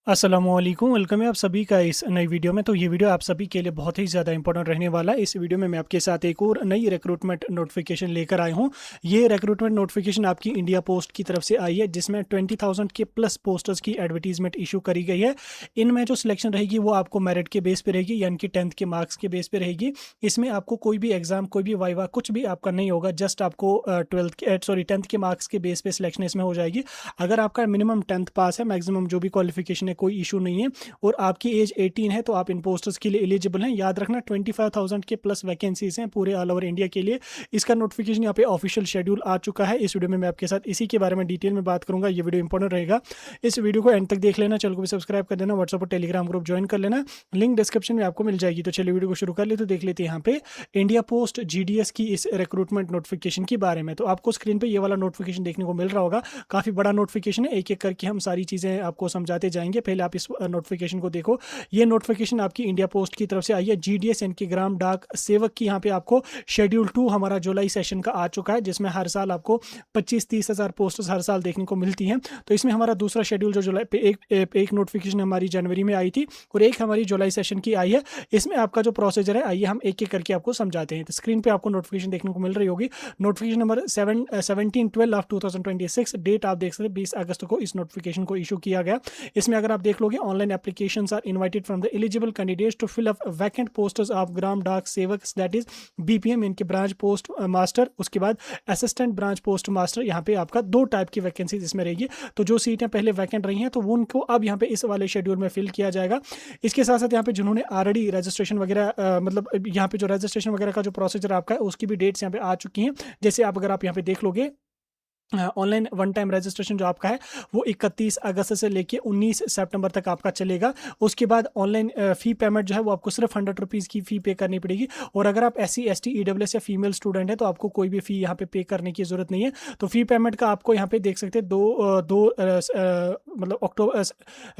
अस्सलामुअलैकुम, वेलकम है आप सभी का इस नई वीडियो में। तो ये वीडियो आप सभी के लिए बहुत ही ज़्यादा इंपॉर्टेंट रहने वाला है। इस वीडियो में मैं आपके साथ एक और नई रिक्रूटमेंट नोटिफिकेशन लेकर आया हूँ। ये रिक्रूटमेंट नोटिफिकेशन आपकी इंडिया पोस्ट की तरफ से आई है, जिसमें 20,000 के प्लस पोस्टर्स की एडवर्टीजमेंट इशू करी गई है। इनमें जो सिलेक्शन रहेगी वो आपको मेरिट के बेस पे रहेगी, यानी कि 10th के मार्क्स के बेस पे रहेगी। इसमें आपको कोई भी एग्जाम, कोई भी वाइवा, कुछ भी आपका नहीं होगा। जस्ट आपको 10th के मार्क्स के बेस पे सिलेक्शन इसमें हो जाएगी। अगर आपका मिनिमम 10th पास है, मैक्सिमम जो भी क्वालिफिकेशन है, कोई इशू नहीं है, और आपकी एज 18 है, तो आप इन पोस्टर्स के लिए एलिजिबल हैं। याद रखना 25,000 के प्लस वैकेंसीज हैं पूरे ऑल ओवर इंडिया के लिए। इसका नोटिफिकेशन यहाँ पे ऑफिशियल शेड्यूल आ चुका है। इस वीडियो में मैं आपके साथ इसी के बारे में डिटेल में बात करूंगा। ये वीडियो इंपॉर्टेंट रहेगा, इस वीडियो को एंड तक देख लेना। चैनल को भी सब्सक्राइब कर देना, व्हाट्सएप और टेलीग्राम ग्रुप ज्वाइन कर लेना, लिंक डिस्क्रिप्शन में आपको मिल जाएगी। तो चलिए वीडियो को शुरू कर ले। तो देख लेते हैं यहाँ पे इंडिया पोस्ट जीडीएस की इस रिक्रूटमेंट नोटिफिकेशन के बारे में। तो आपको स्क्रीन पे ये वाला नोटिफिकेशन देखने को मिल रहा होगा। काफी बड़ा नोटिफिकेशन है, एक एक करके हम सारी चीजें आपको समझाते जाएंगे। पहले आप इस नोटिफिकेशन को देखो। ये नोटिफिकेशन आपकी इंडिया पोस्ट की तरफ से आई है। जीडीएस यानी कि ग्राम डाक सेवक की यहाँ पे आपको शेड्यूल 2 हमारा जुलाई सेशन का आ चुका है, जिसमें हर साल आपको 25-30 हज़ार पोस्टर्स हर साल देखने को मिलती हैं। तो इसमें हमारा दूसरा शेड्यूल जो जुलाई पे एक नोटिफिकेशन हमारी जनवरी में आई थी और एक हमारी जुलाई सेशन की आई है। इसमें आपका जो प्रोसीजर है, आइए हम एक एक करके आपको समझाते हैं। तो स्क्रीन पे आपको नोटिफिकेशन देखने को मिल रही होगी। Notification number 17/12/2026। डेट आप देख सकते हैं 20 अगस्त को इस नोटिफिकेशन को इशू किया गया। इसमें अगर आप देख लोगे, online applications are invited from the eligible candidates to fill up vacant posters of ग्राम डाक सेवक, दैट इज बीपीएम, इनके ब्रांच पोस्ट मास्टर। उसके बाद असिस्टेंट ब्रांच पोस्ट मास्टर। यहाँ पे आपका दो टाइप की वैकेंसीज इसमें रहेगी। तो जो सीटें पहले वैकेंट रही हैं, तो वो उनको अब यहाँ पे इस वाले शेड्यूल में फिल किया जाएगा। इसके साथ साथ यहाँ पे जिन्होंने ऑलरेडी रजिस्ट्रेशन वगैरह मतलब यहाँ पे जो रजिस्ट्रेशन वगैरह का जो प्रोसीजर आपका है, उसकी भी डेट्स यहाँ पे आ चुकी हैं। जैसे आप अगर आप यहाँ पे देख लोगे, ऑनलाइन वन टाइम रजिस्ट्रेशन जो आपका है वो 31 अगस्त से लेके 19 सितंबर तक आपका चलेगा। उसके बाद ऑनलाइन फ़ी पेमेंट जो है वो आपको सिर्फ 100 रुपीज़ की फ़ी पे करनी पड़ेगी। और अगर आप SC ST EWS या फीमेल स्टूडेंट है, तो आपको कोई भी फ़ी यहाँ पे करने की ज़रूरत नहीं है। तो फ़ी पेमेंट का आपको यहाँ पे देख सकते हैं मतलब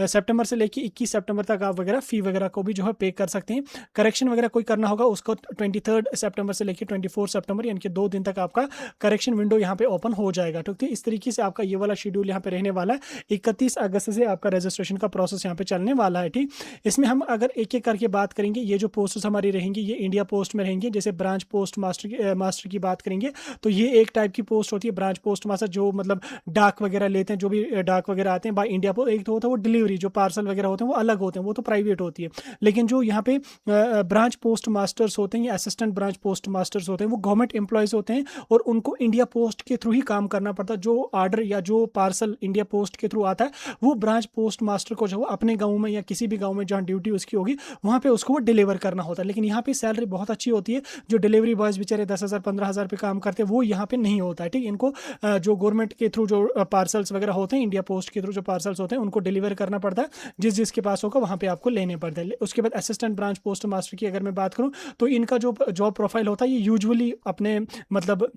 सितंबर से लेके 21 सितंबर तक आप वगैरह फ़ी वगैरह को भी जो है पे कर सकते हैं। करेक्शन वगैरह कोई करना होगा उसको 23 सितंबर से लेके 24 सितंबर, यानी कि 2 दिन तक आपका करेक्शन विंडो यहाँ पे ओपन हो जाएगा। ठीक है, इस तरीके से आपका ये वाला शेड्यूल यहाँ पे रहने वाला है। 31 अगस्त से आपका रजिस्ट्रेशन का प्रोसेस यहाँ पे चलने वाला है। ठीक, इसमें हम अगर एक एक करके बात करेंगे, ये जो पोस्ट्स हमारी रहेंगी ये इंडिया पोस्ट में रहेंगी। जैसे ब्रांच पोस्ट मास्टर की बात करेंगे, तो ये एक टाइप की पोस्ट होती है ब्रांच पोस्ट मास्टर, जो मतलब डाक वगैरह लेते हैं, जो भी डाक वगैरह आते हैं बाई इंडिया पोस्ट। एक तो होता है वो डिलीवरी, जो पार्सल वगैरह होते हैं वो अलग होते हैं, वो तो प्राइवेट होती है। लेकिन जो यहाँ पे ब्रांच पोस्ट मास्टर्स होते हैं या असिस्टेंट ब्रांच पोस्ट मास्टर्स होते हैं, वो गवर्नमेंट एम्प्लॉयज़ होते हैं और उनको इंडिया पोस्ट के थ्रू ही काम करना पड़ता है। जो ऑर्डर या जो पार्सल इंडिया पोस्ट के थ्रू आता है, वो ब्रांच पोस्ट मास्टर को जो है अपने गांव में या किसी भी गांव में जहां ड्यूटी उसकी होगी, वहां पे उसको वो डिलीवर करना होता है। लेकिन यहाँ पे सैलरी बहुत अच्छी होती है। जो डिलीवरी बॉयज बेचारे 10,000 15,000 पे काम करते हैं, वो यहाँ पे नहीं होता है। ठीक, इनको जो गवर्नमेंट के थ्रू जो पार्सल्स वगैरह होते हैं, इंडिया पोस्ट के थ्रू जो पार्सल्स होते हैं, उनको डिलीवर करना पड़ता है। जिस जिसके पास होगा वहां पे आपको लेने पड़ते हैं। उसके बाद असिस्टेंट ब्रांच पोस्ट मास्टर की अगर मैं बात करूँ, तो इनका जो जॉब प्रोफाइल होता है, ये यूजुअली अपने मतलब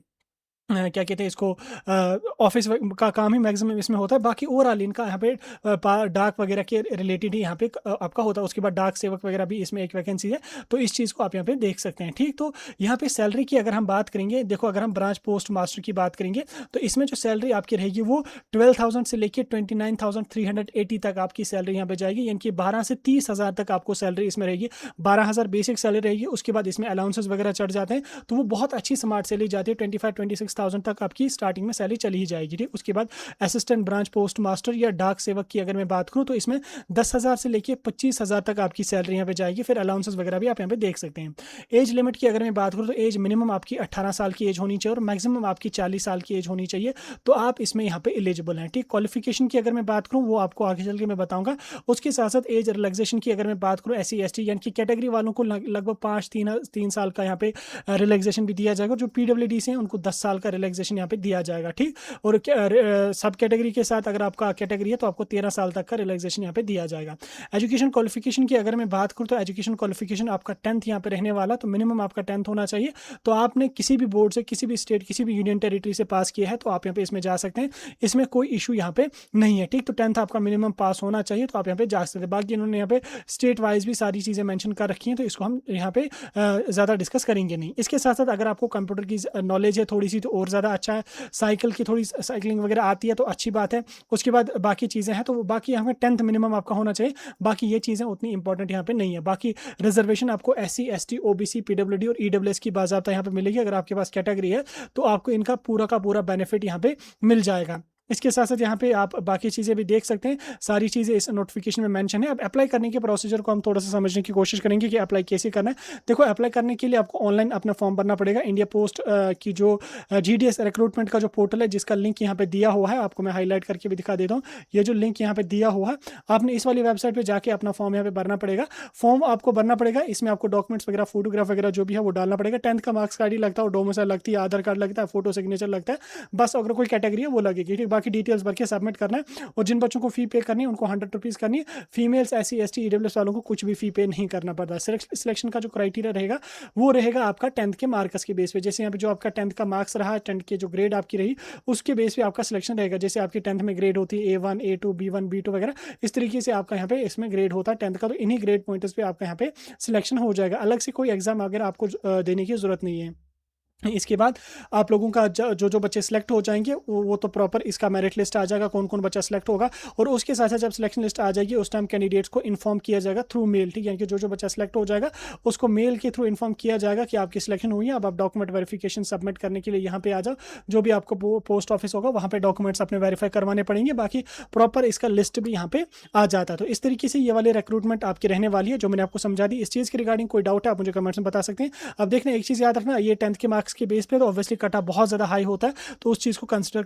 क्या कहते हैं इसको, ऑफिस का काम ही मैक्सिमम इसमें होता है। बाकी ओवरऑल इनका यहाँ पे डाक वगैरह के रिलेटेड ही यहाँ पे आपका होता है। उसके बाद डाक सेवक वगैरह भी इसमें एक वैकेंसी है, तो इस चीज़ को आप यहाँ पे देख सकते हैं। ठीक, तो यहाँ पे सैलरी की अगर हम बात करेंगे, देखो अगर हम ब्रांच पोस्ट मास्टर की बात करेंगे, तो इसमें जो सैलरी आपकी रहेगी वो 12,000 से लेके 29,380 तक आपकी सैलरी यहाँ पे जाएगी। यानी कि 12 से 30,000 तक आपको सैलरी इसमें रहेगी। 12,000 बेसिक सैलरी रहेगी। उसके बाद इसमें अलाउंसेस वगैरह चढ़ जाते हैं, तो वो बहुत अच्छी स्मार्ट सैलरी जाती है। 25-26,000 तक आपकी स्टार्टिंग में सैलरी चली ही जाएगी। ठीक, उसके बाद असिस्टेंट ब्रांच पोस्ट मास्टर या डाक सेवक की अगर मैं बात करूं, तो इसमें 10,000 से लेके 25,000 तक आपकी सैलरी यहाँ पे जाएगी। फिर अलाउंसेस वगैरह भी आप यहाँ पे देख सकते हैं। एज लिमिट की अगर मैं बात करूँ, तो एज मिनिमम आपकी 18 साल की एज होनी चाहिए और मैक्सिमम आपकी 40 साल की एज होनी चाहिए, तो आप इसमें यहाँ पे एलिजिबल हैं। ठीक, क्वालिफिकेशन की अगर मैं बात करूँ, वो आपको आगे चल के मैं बताऊंगा। उसके साथ साथ एज रिलैक्सेशन की अगर मैं बात करूँ, SC ST यानी कि कैटेगरी वालों को लगभग 3 साल का यहाँ पे रिलैक्सेशन भी दिया जाएगा। जो PWD से हैं उनको 10 साल का रिलैक्सेशन यहाँ पे दिया जाएगा। ठीक, और सब कैटेगरी के साथ अगर आपका कैटेगरी है, तो आपको 13 साल तक का रिलैक्सेशन यहाँ पे दिया जाएगा। एजुकेशन क्वालिफिकेशन की अगर मैं बात करूँ, तो एजुकेशन क्वालिफिकेशन आपका 10th यहाँ पे रहने वाला, तो मिनिमम आपका 10th होना चाहिए। तो आपने किसी भी बोर्ड से, किसी भी स्टेट, किसी भी यूनियन टेरिटरी से पास किया है, तो आप यहाँ पे इसमें जा सकते हैं। इसमें कोई इशू यहाँ पे नहीं है। ठीक, तो 10th आपका मिनिमम पास होना चाहिए, तो आप यहाँ पे जा सकते हैं। बाकी इन्होंने यहाँ पे स्टेट वाइज भी सारी चीज़ें मेंशन कर रखी हैं, तो इसको हम यहाँ पे ज़्यादा डिस्कस करेंगे नहीं। इसके साथ साथ अगर आपको कंप्यूटर की नॉलेज है थोड़ी सी, तो और ज़्यादा अच्छा है, साइकिल की थोड़ी साइकिलिंग वगैरह आती है तो अच्छी बात है। उसके बाद बाकी चीज़ें हैं, तो बाकी यहाँ पे 10th मिनिमम आपका होना चाहिए। बाकी ये चीज़ें उतनी इंपॉर्टेंट यहाँ पे नहीं है। बाकी रिजर्वेशन आपको SC ST OBC PWD और EWS की बाज़ाब्ता यहाँ पे मिलेगी। अगर आपके पास कैटेगरी है तो आपको इनका पूरा का पूरा बेनिफिट यहाँ पे मिल जाएगा। इसके साथ साथ यहाँ पे आप बाकी चीज़ें भी देख सकते हैं, सारी चीज़ें इस नोटिफिकेशन में मेंशन है। अब अप्लाई करने के प्रोसीजर को हम थोड़ा सा समझने की कोशिश करेंगे कि अप्लाई कैसे करना है। देखो, अप्लाई करने के लिए आपको ऑनलाइन अपना फॉर्म भरना पड़ेगा। इंडिया पोस्ट की जो GDS रिक्रूटमेंट का जो पोर्टल है, जिसका लिंक यहाँ पे दिया हुआ है, आपको मैं हाईलाइट करके भी दिखा देता हूँ। ये जो लिंक यहाँ पे दिया हुआ है, आपने इस वाली वेबसाइट पर जाके अपना फॉर्म यहाँ पे भरना पड़ेगा। फॉर्म आपको भरना पड़ेगा, इसमें आपको डॉक्यूमेंट्स वगैरह, फोटोग्राफ वगैरह जो भी है वो डालना पड़ेगा। 10th का मार्क्स कार्ड ही लगता है, डोमिसाइल लगती है, आधार कार्ड लगता है, फोटो सिग्नेचर लगता है, बस। अगर कोई कैटेगरी है वो लगेगी, ठीक। बाकी डिटेल्स भर के सबमिट करना है। और जिन बच्चों को फी पे करनी है उनको 100 रुपीज़ करनी है। फीमेल्स SC ST EWS वालों को कुछ भी फी पे नहीं करना पड़ता। सिलेक्शन का जो क्राइटेरिया रहेगा वो रहेगा आपका 10th के मार्क्स के बेस पे। जैसे यहाँ पे जो आपका 10th का मार्क्स रहा, 10th के जो ग्रेड आपकी रही, उसके बेस पे आपका सिलेक्शन रहेगा। जैसे आपकी 10th में ग्रेड होती है A1 A2 B1 B2 वगैरह, इस तरीके से आपका यहाँ पे इसमें ग्रेड होता है 10th का। तो इन्हीं ग्रेड पॉइंट्स पे आपका यहाँ पे सिलेक्शन हो जाएगा। अलग से कोई एग्जाम वगैरह आपको देने की जरूरत नहीं है। इसके बाद आप लोगों का जो जो बच्चे सेलेक्ट हो जाएंगे वो तो प्रॉपर इसका मेरिट लिस्ट आ जाएगा, कौन कौन बच्चा सेलेक्ट होगा। और उसके साथ साथ जब सिलेक्शन लिस्ट आ जाएगी उस टाइम कैंडिडेट्स को इन्फॉर्म किया जाएगा थ्रू मेल, ठीक है। कि जो जो बच्चा सेलेक्ट हो जाएगा उसको मेल के थ्रू इन्फॉर्म किया जाएगा कि आपकी सिलेक्शन हुई है। अब आप डॉक्यूमेंट वेरिफिकेशन सबमिट करने के लिए यहाँ पे आ जाओ। जो भी आपको पोस्ट ऑफिस होगा वहाँ पे डॉक्यूमेंट्स अपने वेरीफाई करवाने पड़ेंगे। बाकी प्रॉपर इसका लिस्ट भी यहाँ पे आ जाता है। तो इस तरीके से ये वाली रिक्रूटमेंट आपकी रहने वाली है, जो मैंने आपको समझा दी। इस चीज़ के रिगार्डिंग कोई डाउट है आप मुझे कमेंट्स में बता सकते हैं। अब देखना, एक चीज़ याद रखना, ये 10th के मार्क्स के बेस पे तो ऑब्वियसली कट ऑफ बहुत ज़्यादा हाई होता है, तो उस चीज़ को कंसिडर